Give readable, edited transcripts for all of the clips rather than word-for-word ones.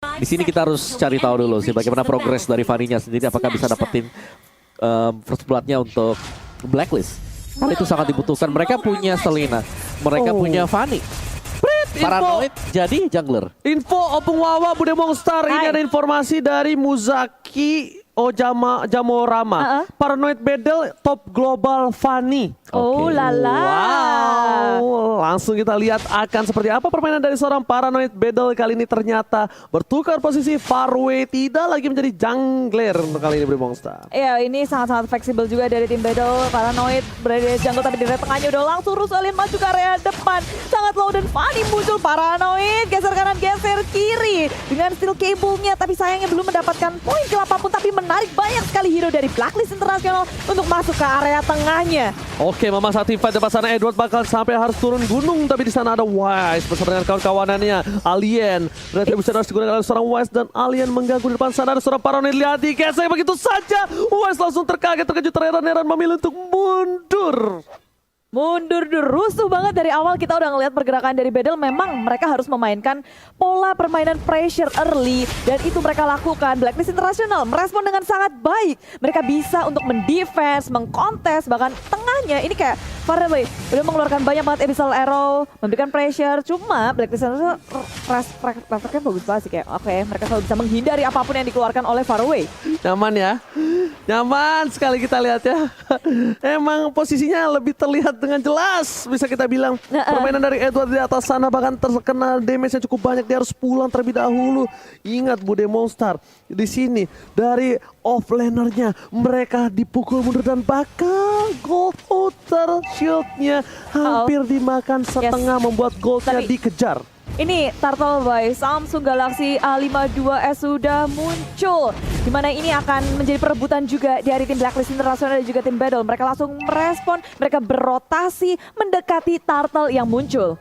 Di sini kita harus cari tahu dulu sih bagaimana progres dari Fanny-nya sendiri, apakah bisa dapetin first blood-nya untuk Blacklist. Karena itu sangat dibutuhkan. Mereka punya Selena, mereka punya Fanny. Paranoid jadi jungler. Info Opung Wawa Bude Mongstar. Ini ada informasi dari Muzaki Jamorama. Paranoid Battle top global Fanny. Oh lala. Wow, langsung kita lihat akan seperti apa permainan dari seorang Paranoid Battle kali ini. Ternyata bertukar posisi Farway, tidak lagi menjadi jungler untuk kali ini Bude Mongstar. Ya ini sangat-sangat fleksibel juga dari tim Battle. Paranoid berada di jungle tapi di area tengahnya udah langsung Rusalin maju ke area depan. Sangat low dan Fanny muncul. Paranoid geser kanan geser kiri dengan steel cable-nya, tapi sayangnya belum mendapatkan poin kill apapun, tapi menarik banyak sekali hero dari Blacklist International untuk masuk ke area tengahnya. Oke, Mama saat fight depan sana Edward bakal sampai harus turun gunung, tapi di sana ada Wise bersama dengan kawan-kawanannya Alien. Retribution harus digunakan oleh seorang Wise dan Alien mengganggu di depan sana. Ada seorang Paranoid, lihat digesek begitu saja. Wise langsung terkejut terheran-heran memilih untuk mundur. Mundur rusuh banget dari awal. Kita udah ngelihat pergerakan dari Battle. Memang mereka harus memainkan pola permainan pressure early, dan itu mereka lakukan. Blacklist International merespon dengan sangat baik. Mereka bisa untuk mendefense, mengkontes, bahkan tengahnya ini kayak Farway udah mengeluarkan banyak banget Abyssal Arrow, memberikan pressure. Cuma Blacklist International refleksnya bagus banget sih, kayak oke, mereka selalu bisa menghindari apapun yang dikeluarkan oleh Farway. Nyaman ya, nyaman sekali kita lihat ya. Emang posisinya lebih terlihat dengan jelas, bisa kita bilang. Permainan dari Edward di atas sana bahkan terkena damage-nya cukup banyak. Dia harus pulang terlebih dahulu. Ingat Bude Mongstar, di sini dari offlanernya mereka dipukul mundur dan bakal gold outer shieldnya hampir dimakan setengah, membuat goldnya dikejar. Ini Turtle by Samsung Galaxy A52s sudah muncul, dimana ini akan menjadi perebutan juga dari tim Blacklist International dan juga tim Battle. Mereka langsung merespon, mereka berotasi mendekati Turtle yang muncul.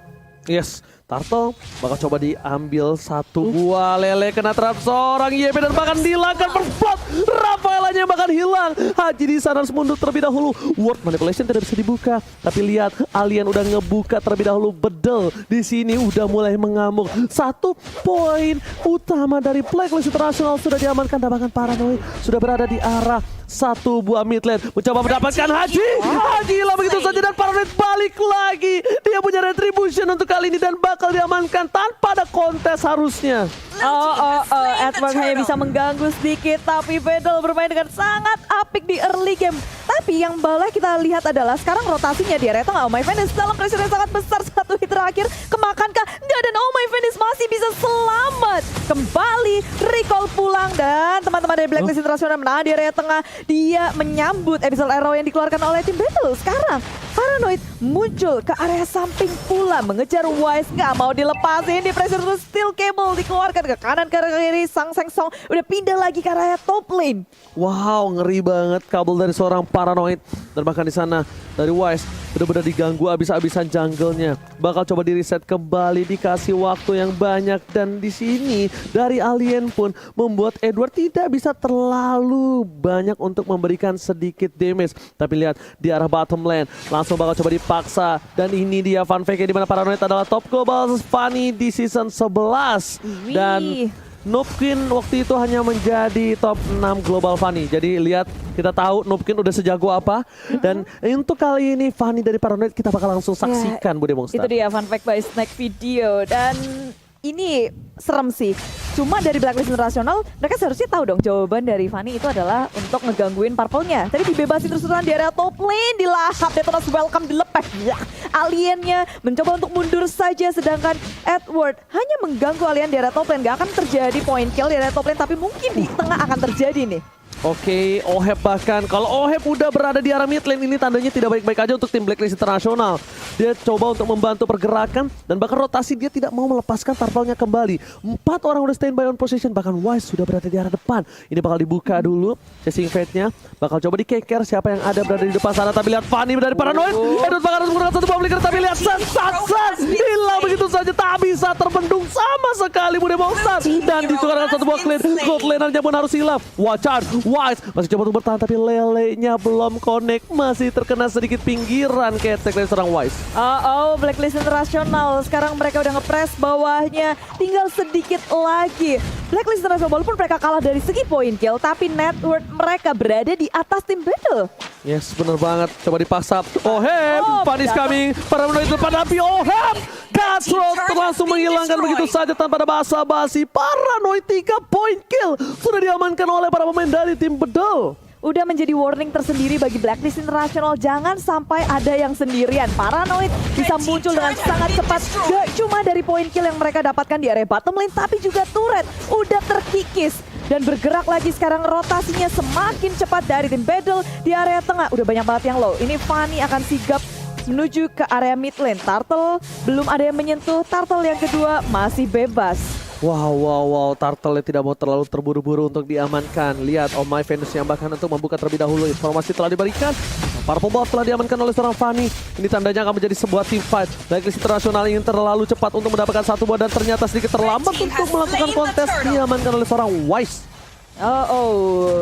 Yes, Turtle bakal coba diambil satu buah lele, kena trap seorang YB dan bahkan dihilangkan first blood. Rafaelanya bahkan hilang. Haji di sana harus mundur terlebih dahulu. Word manipulation tidak bisa dibuka, tapi lihat Alien udah ngebuka terlebih dahulu. Bedel di sini udah mulai mengamuk. 1 poin utama dari Blacklist International sudah diamankan, dan bahkan Paranoid sudah berada di arah satu buah mid lane, mencoba mendapatkan Haji. Haji hilang begitu saja dan Paranoid balik lagi. Dia punya retribution untuk kali ini dan bakal diamankan tanpa ada kontes harusnya. Edward hanya bisa mengganggu sedikit, tapi Battle bermain dengan sangat apik di early game. Tapi yang boleh kita lihat adalah sekarang rotasinya di area tengah. Oh My Venice dalam pressure yang sangat besar, satu hit terakhir kemakankah? Enggak, dan Oh My Venice masih bisa selamat kembali recall pulang, dan teman-teman dari Blacklist International menahan di area tengah. Dia menyambut Abyssal Arrow yang dikeluarkan oleh tim Battle. Sekarang Paranoid muncul ke area samping pula, mengejar Wise, nggak mau dilepasin, di pressure terus steel cable dikeluarkan ke kanan ke kiri. Sang Seng Song udah pindah lagi ke area top lane. Wow, ngeri banget kabel dari seorang Paranoid, dan bahkan di sana dari Wise benar-benar diganggu abis-abisan jungle-nya. Bakal coba di reset kembali, dikasih waktu yang banyak, dan di sini dari Alien pun membuat Edward tidak bisa terlalu banyak untuk memberikan sedikit damage. Tapi lihat di arah bottom lane langsung bakal coba dipaksa, dan ini dia fun fake di mana Paranoid adalah top global Fanny di season 11. Dan Noobkin waktu itu hanya menjadi top 6 global Fanny. Jadi lihat, kita tahu Noobkin udah sejago apa. Dan untuk kali ini Fanny dari Paranoid kita bakal langsung saksikan Bude Mongstar. Itu dia fun fact by Snack Video, dan ini serem sih. Cuma dari Blacklist International mereka seharusnya tahu dong jawaban dari Fanny itu adalah untuk ngegangguin purple-nya. Tadi dibebasin terus-terusan di area top lane, dilahap, Detonas welcome, dilepeh. Aliennya mencoba untuk mundur saja, sedangkan Edward hanya mengganggu Alien di area top lane. Gak akan terjadi point kill di area top lane, tapi mungkin di tengah akan terjadi nih. Oke, Oheb bahkan. Kalau Oheb udah berada di arah mid lane, ini tandanya tidak baik-baik aja untuk tim Blacklist International. Dia coba untuk membantu pergerakan, dan bahkan rotasi dia tidak mau melepaskan Turtle-nya kembali. 4 orang udah standby on position, bahkan Wise sudah berada di arah depan. Ini bakal dibuka dulu, chasing fate-nya. Bakal coba di-keker siapa yang ada berada di depan sana. Tapi lihat Fanny dari Paranoid. Edward bakal harus menggunakan satu buah flicker, tapi lihat Sat hilang begitu saja. Tak bisa terbendung sama sekali Bude Mongstar. Dan ditukarkan satu buah clean. Gold laner-nya pun harus hilang. Watch Wise masih coba untuk bertahan, tapi lelenya belum connect. Masih terkena sedikit pinggiran ketek dari seorang Wise. Blacklist International. Sekarang mereka udah ngepres bawahnya. Tinggal sedikit lagi. Blacklist International walaupun mereka kalah dari segi poin kill, tapi net worth mereka berada di atas tim Battle. Yes, bener banget. Coba dipaksa. Ohem, Panis jatuh. coming. Para menit depan tapi Ohem. Cutthroat langsung menghilangkan begitu saja tanpa ada basa-basi. Paranoid 3 poin kill. Sudah diamankan oleh para pemain dari tim Bedel. Udah menjadi warning tersendiri bagi Blacklist International. Jangan sampai ada yang sendirian. Paranoid bisa muncul dengan sangat cepat. Gak cuma dari poin kill yang mereka dapatkan di area bottom lane, tapi juga turret udah terkikis. Dan bergerak lagi sekarang, rotasinya semakin cepat dari tim Battle di area tengah. Udah banyak banget yang low. Ini Fanny akan sigap menuju ke area mid lane. Turtle belum ada yang menyentuh. Turtle yang kedua masih bebas. Wow, Turtle tidak mau terlalu terburu-buru untuk diamankan. Lihat, Oh My Venus yang bahkan untuk membuka terlebih dahulu. Informasi telah diberikan. Para pembawa telah diamankan oleh seorang Fanny. Ini tandanya akan menjadi sebuah team fight. Blacklist International ingin terlalu cepat untuk mendapatkan satu buah dan ternyata sedikit terlambat untuk melakukan kontes. Diamankan oleh seorang Wise.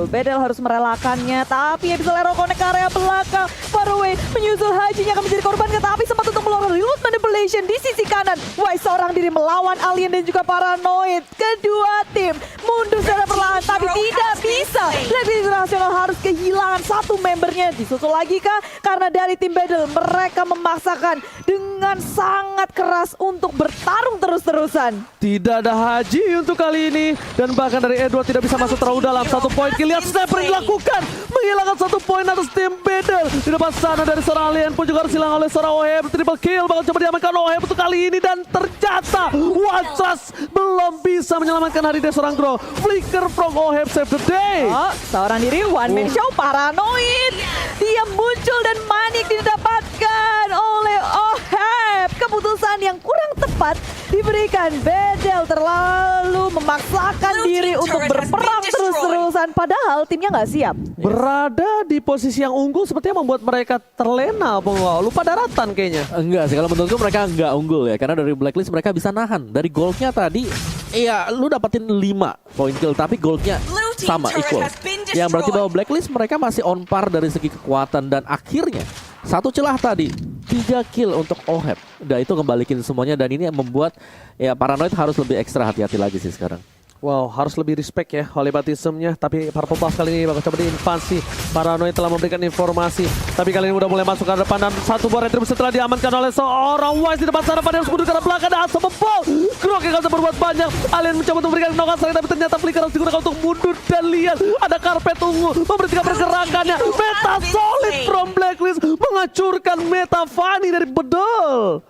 Bedel harus merelakannya, tapi bisa Lero connect ke area belakang. Faraway menyusul Hajinya akan menjadi korban, tapi sempat untuk melakukan reload manipulation di sisi kanan. Wise seorang diri melawan Alien dan juga Paranoid. Kedua tim mundur secara perlahan, tapi tidak bisa. Blacklist International harus kehilangan satu membernya. Disusul lagi kah? Karena dari tim Bedel mereka memaksakan dengan sangat keras untuk bertarung terus-terusan. Tidak ada Haji untuk kali ini. Dan bahkan dari Edward tidak bisa masuk terlalu dalam. Satu poin kill, lihat sniper yang dilakukan. Menghilangkan satu poin atas tim Bedel. Di depan sana dari seorang Alien pun juga harus hilang oleh seorang Ohem. Triple kill, bakal coba diamankan Ohem untuk kali ini. Dan ternyata Watras belum bisa menyelamatkan hari dari seorang Grow. Flicker from Ohem save the day. Seorang diri one man show. Paranoid. Dia muncul dan manik didapatkan oleh Oheb. Keputusan yang kurang tepat diberikan. Bedel terlalu memaksakan diri untuk berperang terus-terusan. Padahal timnya nggak siap. Berada di posisi yang unggul sepertinya membuat mereka terlena. Lupa daratan kayaknya. Enggak sih, kalau menurutku mereka enggak unggul ya. Karena dari Blacklist mereka bisa nahan. Dari goldnya tadi, iya lu dapetin 5 poin kill. Tapi goldnya sama, equal. Yang berarti bahwa Blacklist mereka masih on par dari segi kekuatan. Dan akhirnya, satu celah tadi, 3 kill untuk Oheb. Udah itu kembalikin semuanya. Dan ini yang membuat ya Paranoid harus lebih ekstra hati-hati lagi sih sekarang. Wow, harus lebih respect ya oleh batismnya. Tapi para pembuff kali ini bakal coba diinvasi. Paranoid telah memberikan informasi. Tapi kali ini udah mulai masuk ke depan. Dan satu buah retribusi telah diamankan oleh seorang Wise di depan sana. Pada harus mundur ke arah belakang. Dan asal membol. Grok yang bisa berbuat banyak. Alien mencoba untuk memberikan knock-out sekali. Tapi ternyata Flicker harus digunakan untuk mundur. Dan lihat ada karpet ungu. Memberhentikan pergerakannya. Meta solid from Blacklist. Menghancurkan meta Fanny dari Bedel.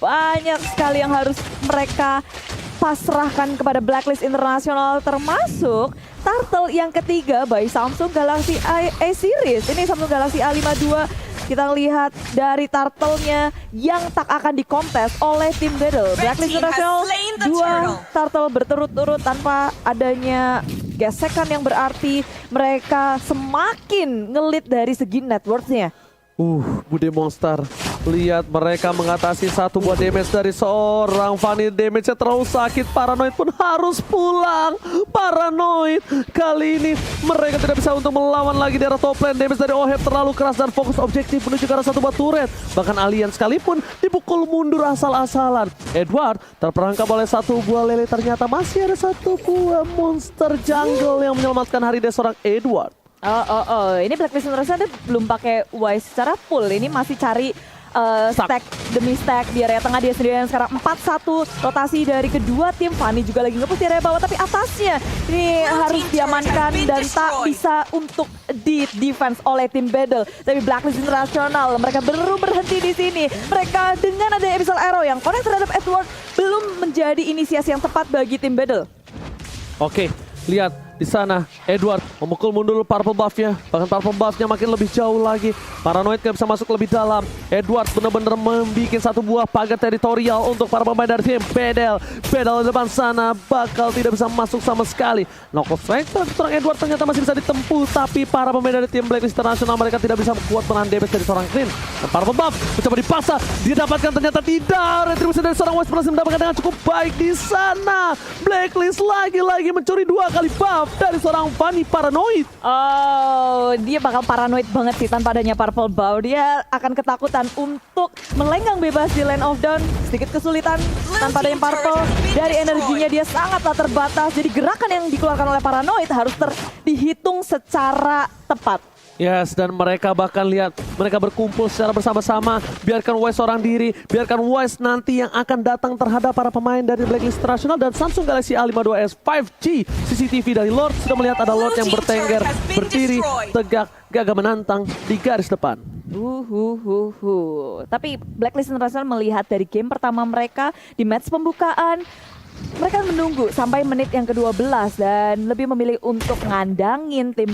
Banyak sekali yang harus mereka pasrahkan kepada Blacklist International, termasuk Turtle yang ketiga by Samsung Galaxy A-Series. Ini Samsung Galaxy A52. Kita lihat dari Turtle-nya yang tak akan dikontes oleh tim Battle. Blacklist International 2 Turtle berturut-turut tanpa adanya gesekan yang berarti mereka semakin ngelit dari segi net worth-nya. Bude Monster. Lihat mereka mengatasi satu buah damage dari seorang Fanny. Damage-nya terlalu sakit. Paranoid pun harus pulang. Paranoid. Kali ini mereka tidak bisa untuk melawan lagi di arah top lane. Damage dari Oheb terlalu keras dan fokus objektif menuju ke arah satu buah turret. Bahkan Alien sekalipun dipukul mundur asal-asalan. Edward terperangkap oleh satu buah lele. Ternyata masih ada satu buah monster jungle yang menyelamatkan hari dari seorang Edward. Ini Blacklist International belum pakai Wise secara full. Ini masih cari stack demi stack di area tengah dia sendiri yang sekarang 4-1 rotasi dari kedua tim. Fanny juga lagi nge-push di area bawah, tapi atasnya ini harus diamankan dan tak bisa untuk di defense oleh tim Battle. Tapi Blacklist International mereka baru berhenti di sini. Mereka dengan ada Abyssal Arrow yang connect terhadap Edward belum menjadi inisiasi yang tepat bagi tim Battle. Oke, lihat di sana Edward memukul mundur purple buff-nya. Bahkan purple buff-nya makin lebih jauh lagi. Paranoid gak bisa masuk lebih dalam. Edward benar-benar membuat satu buah pagar teritorial untuk para pemain dari tim Bedel. Bedel di depan sana bakal tidak bisa masuk sama sekali. Knockout strike seorang Edward ternyata masih bisa ditempuh. Tapi para pemain dari tim Blacklist International mereka tidak bisa kuat menahan damage dari seorang Green. Dan purple buff mencoba dipaksa. Dia dapatkan ternyata tidak. Retribusi dari seorang West berhasil mendapatkan dengan cukup baik di sana. Blacklist lagi-lagi mencuri 2 kali buff. dari seorang Fanny Paranoid. Oh, dia bakal paranoid banget sih tanpa adanya Purple Bow. Dia akan ketakutan untuk melenggang bebas di Land of Dawn. Sedikit kesulitan tanpa adanya Purple. Dari energinya dia sangatlah terbatas. Jadi gerakan yang dikeluarkan oleh Paranoid harus dihitung secara tepat. Yes, dan mereka bahkan lihat mereka berkumpul secara bersama-sama. Biarkan Wise seorang diri, biarkan Wise nanti yang akan datang terhadap para pemain dari Blacklist International dan Samsung Galaxy A52s 5G. CCTV dari Lord sudah melihat ada Lord yang bertengger, berdiri, tegak, gagah menantang di garis depan. Tapi Blacklist International melihat dari game pertama mereka di match pembukaan, mereka menunggu sampai menit yang ke-12 dan lebih memilih untuk ngandangin tim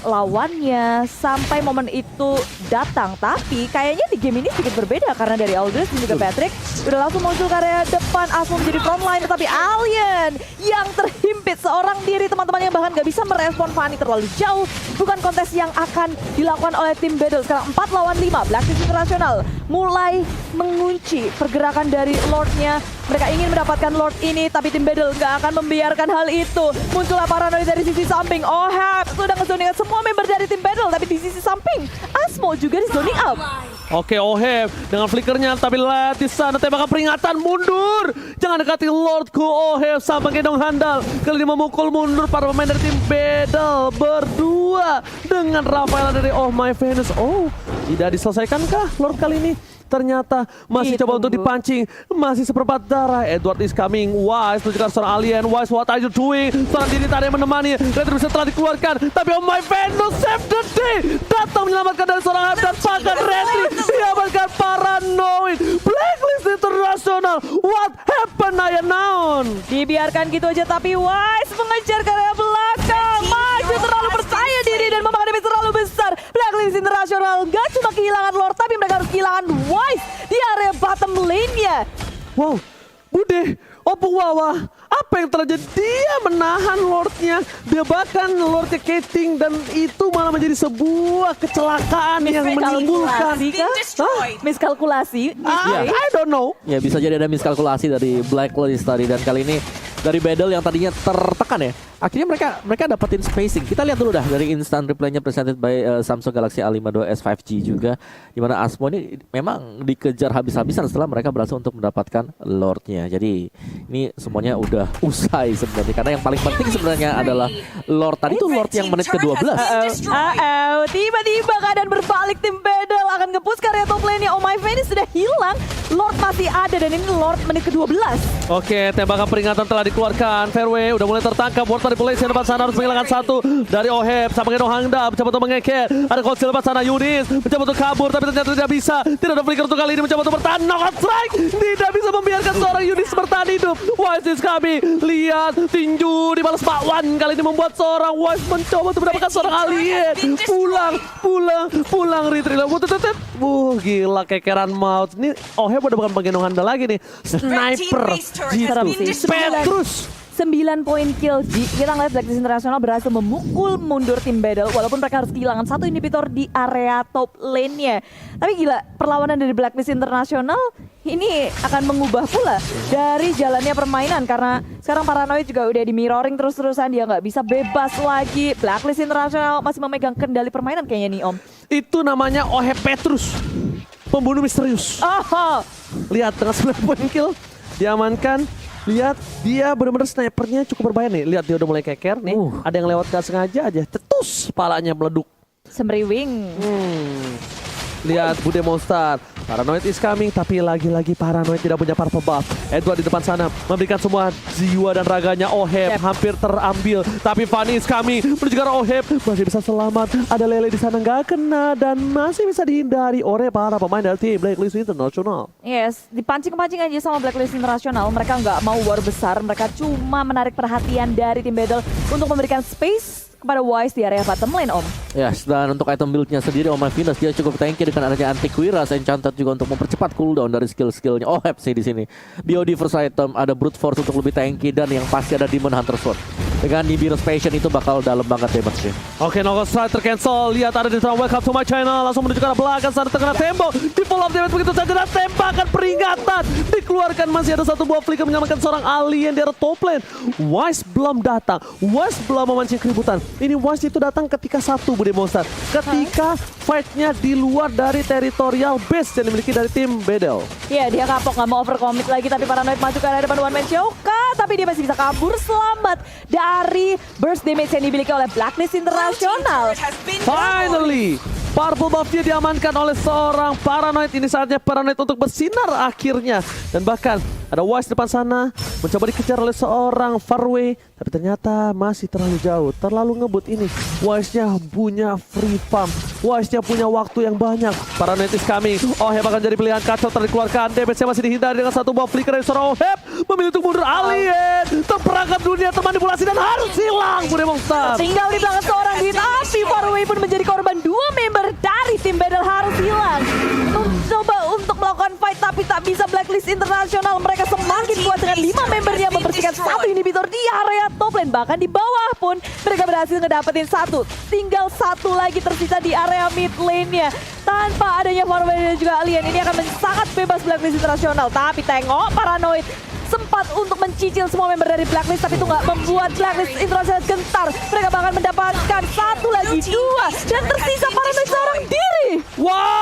lawannya sampai momen itu datang. Tapi kayaknya di game ini sedikit berbeda karena dari Aldous dan juga Patrick udah langsung muncul ke area depan. Asmo menjadi frontline, tapi Alien yang terhimpit seorang diri teman-teman yang bahkan gak bisa merespon Fanny terlalu jauh. Bukan kontes yang akan dilakukan oleh tim Battle. Sekarang 4 lawan 5 Blacklist International mulai mengunci pergerakan dari Lordnya. Mereka ingin mendapatkan Lord ini, tapi tim Battle gak akan membiarkan hal itu. Muncullah Paranoid dari sisi samping. Ohab sudah nge-zoning out semua member dari tim Battle, tapi di sisi samping Asmo juga di zoning out. Oke, Oheb dengan flickernya, tapi lihat di sana tembakan peringatan mundur. Jangan dekati Lordku, Oheb sampai gendong handal. Kali ini memukul mundur para pemain dari tim Battle berdua dengan Rafaela dari Oh My Venus. Oh, tidak diselesaikankah Lord kali ini? Ternyata masih coba untuk dipancing. Masih seperempat darah. Edward is coming. Wise menunjukkan seorang alien. Wise, what are you doing? Seorang diri tadi yang menemani. Retribution telah dikeluarkan. Tapi Oh My Venus save the day. Datang menyelamatkan dari seorang hype dan bahkan Retri diamankan Paranoid. Blacklist International. What happened Naya Naon? Dibiarkan gitu aja, tapi Wise mengejar ke area belakang. Maju terlalu percaya diri dan memakan damage terlalu besar. Blacklist International gak cuma kehilangan Lord, tapi mereka harus kehilangan Wise di area bottom lane-nya. Wow, Bude, Opung Wawa, apa yang terjadi? Dia menahan Lordnya, dia bahkan Lordnya Keting dan itu malah menjadi sebuah kecelakaan yang menimbulkan. Miskalkulasi. I don't know. Ya bisa jadi ada miskalkulasi dari Blacklist tadi, dan kali ini dari Battle yang tadinya tertekan ya, akhirnya mereka dapetin spacing. Kita lihat dulu dah dari instant replaynya presented by Samsung Galaxy A52s 5G juga, dimana Asmo ini memang dikejar habis-habisan setelah mereka berhasil untuk mendapatkan Lordnya. Jadi ini semuanya udah usai sebenarnya, karena yang paling penting sebenarnya adalah Lord tadi tuh Lord yang menit ke-12. Tiba-tiba keadaan berbalik, tim Battle akan nge-push karya top lane-nya. Oh My Venus sudah hilang, Lord masih ada dan ini Lord menit ke-12. Oke, tembakan peringatan telah dikeluarkan. Fairway udah mulai tertangkap. Ward dari Polisi depan sana harus menghilangkan satu dari Oheb. Sama dengan Hangda mencoba untuk mengeker. Ada Kocil depan sana. Yunis mencoba untuk kabur tapi ternyata tidak bisa. Tidak ada flicker untuk kali ini, mencoba untuk bertahan. Knockout strike. Tidak bisa membiarkan seorang Yunis bertahan hidup. Wise is coming. Lihat tinju dibalas Pak Wan. Kali ini membuat seorang Wise mencoba untuk mendapatkan seorang alien. Pulang retreat. Gila kekeran maut. Ini Oheb udah bukan penggendong Hangda lagi nih. Sniper gitu. Petrus 9 poin kill. Kita ngeliat Blacklist International berhasil memukul mundur tim Battle walaupun mereka harus kehilangan satu inhibitor di area top lane-nya. Tapi gila, perlawanan dari Blacklist International ini akan mengubah pula dari jalannya permainan karena sekarang Paranoid juga udah di mirroring terus-terusan, dia nggak bisa bebas lagi. Blacklist International masih memegang kendali permainan kayaknya nih Om. Itu namanya Oheb Petrus, pembunuh misterius. Lihat dengan 9 poin kill diamankan. Lihat, dia benar-benar snipernya cukup berbahaya nih. Lihat, dia udah mulai keker nih. Ada yang lewat gak sengaja aja, tetus palanya meleduk. Semriwing. Lihat Bude Monster. Paranoid is coming, tapi lagi-lagi Paranoid tidak punya purple buff. Edward di depan sana memberikan semua jiwa dan raganya. Oheb hampir terambil, tapi Fanny is coming menuju ke Oheb, masih bisa selamat. Ada Lele di sana nggak kena dan masih bisa dihindari oleh para pemain dari tim Blacklist International. Yes, dipancing-pancing aja sama Blacklist International. Mereka nggak mau war besar, mereka cuma menarik perhatian dari tim Battle untuk memberikan space kepada Wise di area bottom lane, Om. Yes, dan untuk item build-nya sendiri, Oh My Venus dia cukup tanky dengan adanya Antiquiras, Enchanted juga untuk mempercepat cooldown dari skill-skillnya. Oheb sih di sini. BOD first item, ada Brute Force untuk lebih tanky dan yang pasti ada Demon Hunter Sword. dengan Nibiru's Passion itu bakal dalam banget damage-nya. Oke, Noggle Strike tercancel. Lihat ada di sana. Welcome to my channel. Langsung menuju ke arah belakang sana terkena tembok. Di follow up damage begitu saja dan tembakan peringatan dikeluarkan. Masih ada satu buah flicker menyelamatkan seorang alien di arah top lane. Wise belum datang. Wise belum memancing keributan. Ini Wise itu datang ketika satu Bude Monster. Ketika fight-nya di luar dari teritorial base yang dimiliki dari tim Bedel. Iya, dia kapok nggak mau overcommit lagi, tapi Paranoid maju ke arah depan One Man Shoka, tapi dia masih bisa kabur selamat dari burst damage yang dimiliki oleh Blacklist International. Finally, purple buff-nya diamankan oleh seorang Paranoid. Ini saatnya Paranoid untuk bersinar akhirnya. Dan bahkan ada Wise depan sana, mencoba dikejar oleh seorang Farway. Tapi ternyata masih terlalu jauh, terlalu ngebut ini. Wise-nya punya free farm. Wise-nya punya waktu yang banyak. Paranoid is coming. Oheb akan jadi pilihan kacau dikeluarkan. Damage-nya masih dihindari dengan satu buah flicker dari seorang Oheb. Memilih untuk mundur alien. Terperangkap dunia, termanipulasi dan harus hilang Bude Monster. Tinggal di belakang seorang Din, tapi Farway pun menjadi korban. Dua member dari tim Battle harus hilang. Mencoba untuk melakukan fight, tapi tak bisa. Blacklist International mereka semakin kuat dengan 5 membernya membersihkan satu inhibitor di area top lane. Bahkan di bawah pun mereka berhasil ngedapetin satu. Tinggal satu lagi tersisa di area mid lane-nya. Tanpa adanya Farway dan juga alien, ini akan sangat bebas Blacklist International. Tapi tengok Paranoid sempat untuk mencicil semua member dari Blacklist, tapi itu nggak membuat Blacklist International gentar. Mereka bahkan mendapatkan satu lagi, dua, dan tersisa Paranoid seorang diri. Wow!